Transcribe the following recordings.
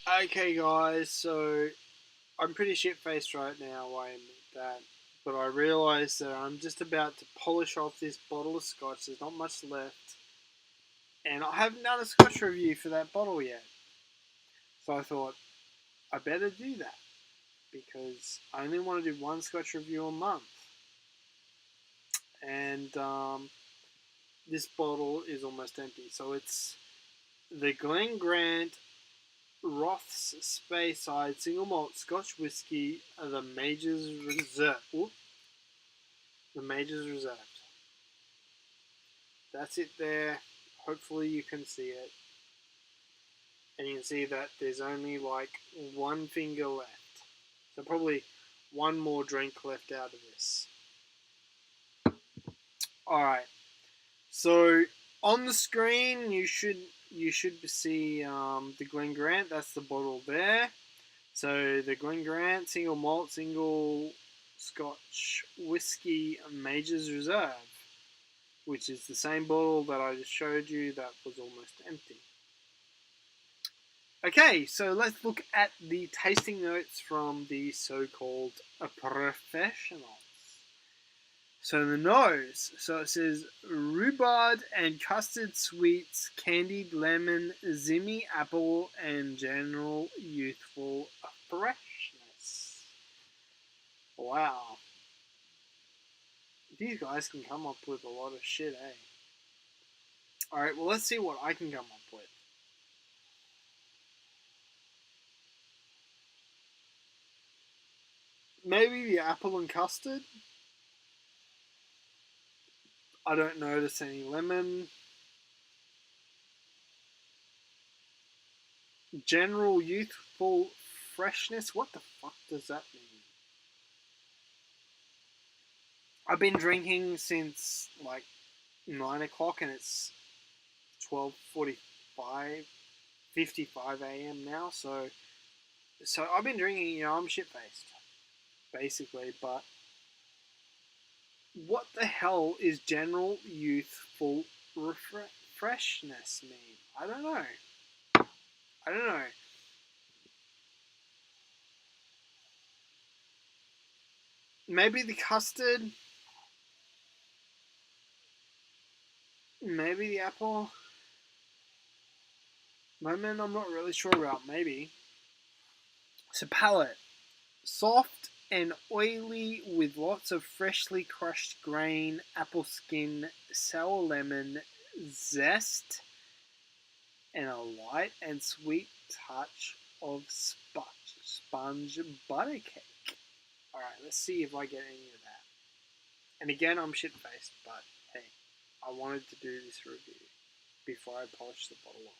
Okay, guys, so I'm pretty shit faced right now, I admit that. But I realise that I'm just about to polish off this bottle of scotch. There's not much left. And I haven't done a scotch review for that bottle yet. So I thought I better do that. Because I only want to do one scotch review a month. And this bottle is almost empty. So it's the Glen Roth's Speyside Single Malt Scotch Whisky, the Major's Reserve. Oop, the Major's Reserve. That's it there. Hopefully you can see it. And you can see that there's only like one finger left. So probably one more drink left out of this. Alright. So on the screen you should see the Glen Grant. That's the bottle there. So the Glen Grant single malt, single Scotch whiskey Major's Reserve, which is the same bottle that I just showed you that was almost empty. Okay, so let's look at the tasting notes from the so-called professionals. So the nose, so it says rhubarb and custard sweets, candied lemon, zimmy apple, and general youthful freshness. Wow. These guys can come up with a lot of shit, eh? Alright, well, let's see what I can come up with. Maybe the apple and custard. I don't notice any lemon. General youthful freshness. What the fuck does that mean? I've been drinking since like 9 o'clock and it's 12:45, 55 a.m. now. So I've been drinking. I'm shit faced, basically. But what the hell is general youthful freshness mean? I don't know. I don't know. Maybe the custard. Maybe the apple. Lemon, I'm not really sure about. Maybe. So palate. Soft and oily with lots of freshly crushed grain, apple skin, sour lemon, zest, and a light and sweet touch of sponge butter cake. Alright, let's see if I get any of that. And again, I'm shit faced, but hey, I wanted to do this review before I polish the bottle off.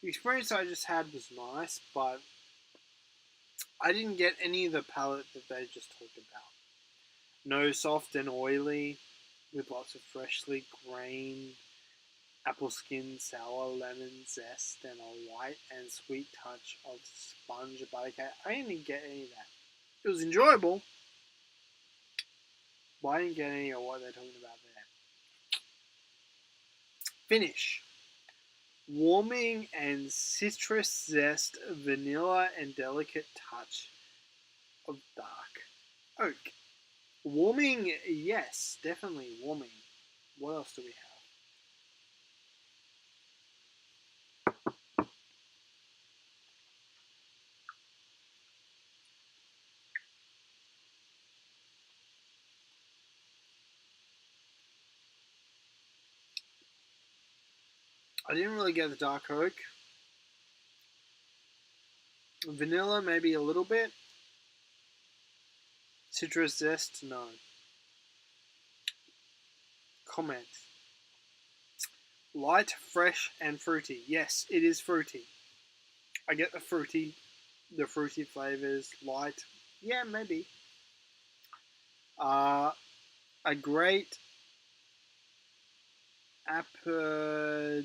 The experience I just had was nice, but I didn't get any of the palate that they just talked about. No soft and oily, with lots of freshly grained apple skin, sour lemon zest, and a light and sweet touch of sponge butter cake. I didn't get any of that. It was enjoyable, but I didn't get any of what they're talking about there. Finish. Warming and citrus zest, vanilla and delicate touch of dark oak. Warming, yes, definitely warming. What else do we have? I didn't really get the dark oak. Vanilla, maybe a little bit. Citrus zest, no. Comment. Light, fresh, and fruity. Yes, it is fruity. I get the fruity flavors. Light, yeah, maybe. Uh, a great apodrifdam.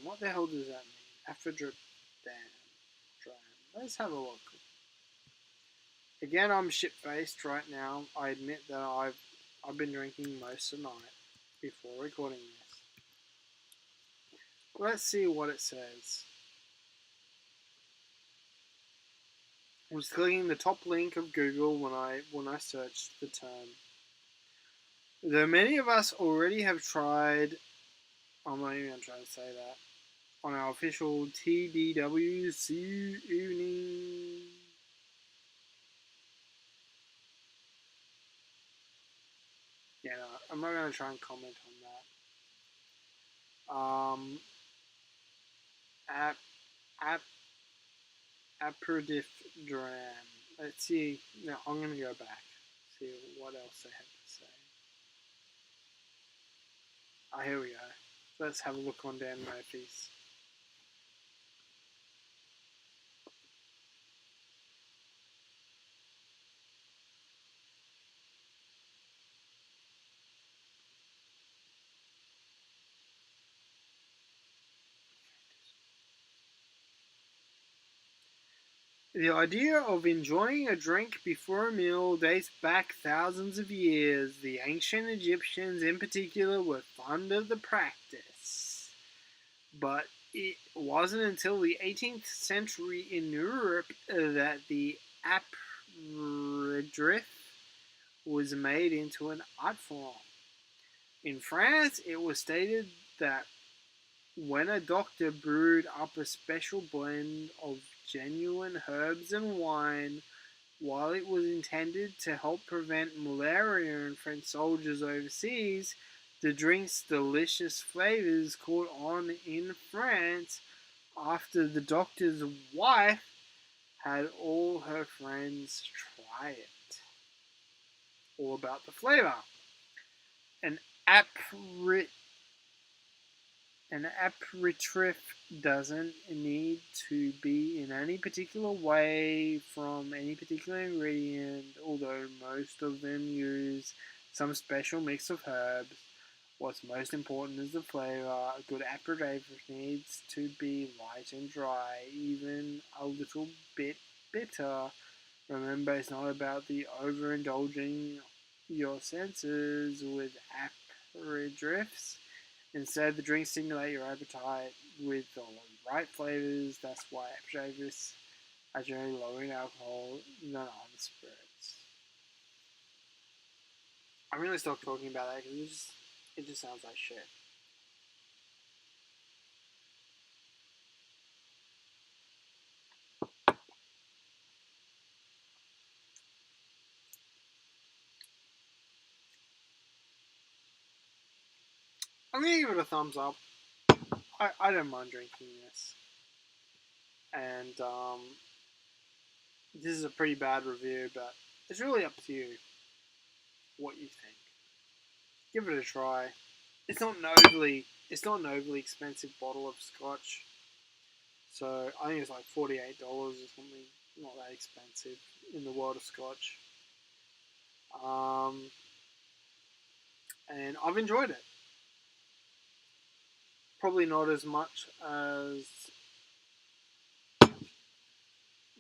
What the hell does that mean? Apodrifdam. Let's have a look. Again, I'm shit-faced right now. I admit that I've been drinking most of the night before recording this. Let's see what it says. I was clicking the top link of Google when I searched the term. Though many of us already have tried, I'm not even going to try to say that, on our official TDWC evening. Yeah, no, I'm not going to try and comment on that. App, app, Aperitif Dram. Let's see. No, I'm going to go back. See what else they have to say. Oh, here we go. Let's have a look on Dan Murphy's. The idea of enjoying a drink before a meal dates back thousands of years. The ancient Egyptians, in particular, were fond of the practice. But it wasn't until the 18th century in Europe that the apéritif was made into an art form. In France, it was stated that when a doctor brewed up a special blend of genuine herbs and wine, while it was intended to help prevent malaria in French soldiers overseas, the drink's delicious flavors caught on in France after the doctor's wife had all her friends try it. All about the flavor. An aprit An aperitif doesn't need to be in any particular way from any particular ingredient, although most of them use some special mix of herbs. What's most important is the flavor. A good aperitif needs to be light and dry, even a little bit bitter. Remember, it's not about the overindulging your senses with aperitifs. Instead, the drinks stimulate your appetite with the right flavors. That's why aperitifs are generally lower in alcohol than other spirits. I'm really stopped talking about that because it just sounds like shit. I'm gonna give it a thumbs up. I don't mind drinking this, and this is a pretty bad review, but it's really up to you what you think. Give it a try. It's not an overly expensive bottle of Scotch, so I think it's like $48 or something. Not that expensive in the world of Scotch. And I've enjoyed it. Probably not as much as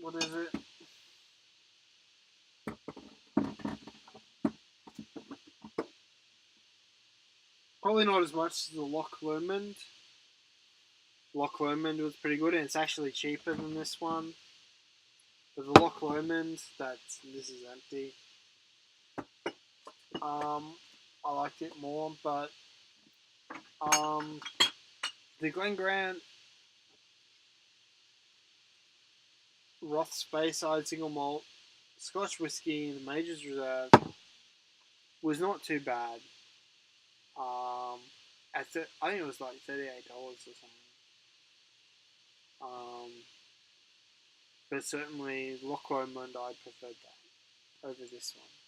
what is it? Probably not as much as the Loch Lomond. Loch Lomond was pretty good, and it's actually cheaper than this one. But the Loch Lomond, this is empty. I liked it more, but the Glen Grant Roth Speyside Single Malt Scotch Whiskey in the Majors Reserve was not too bad. I think it was like $38 or something. But certainly Loch Lomond, I preferred that over this one.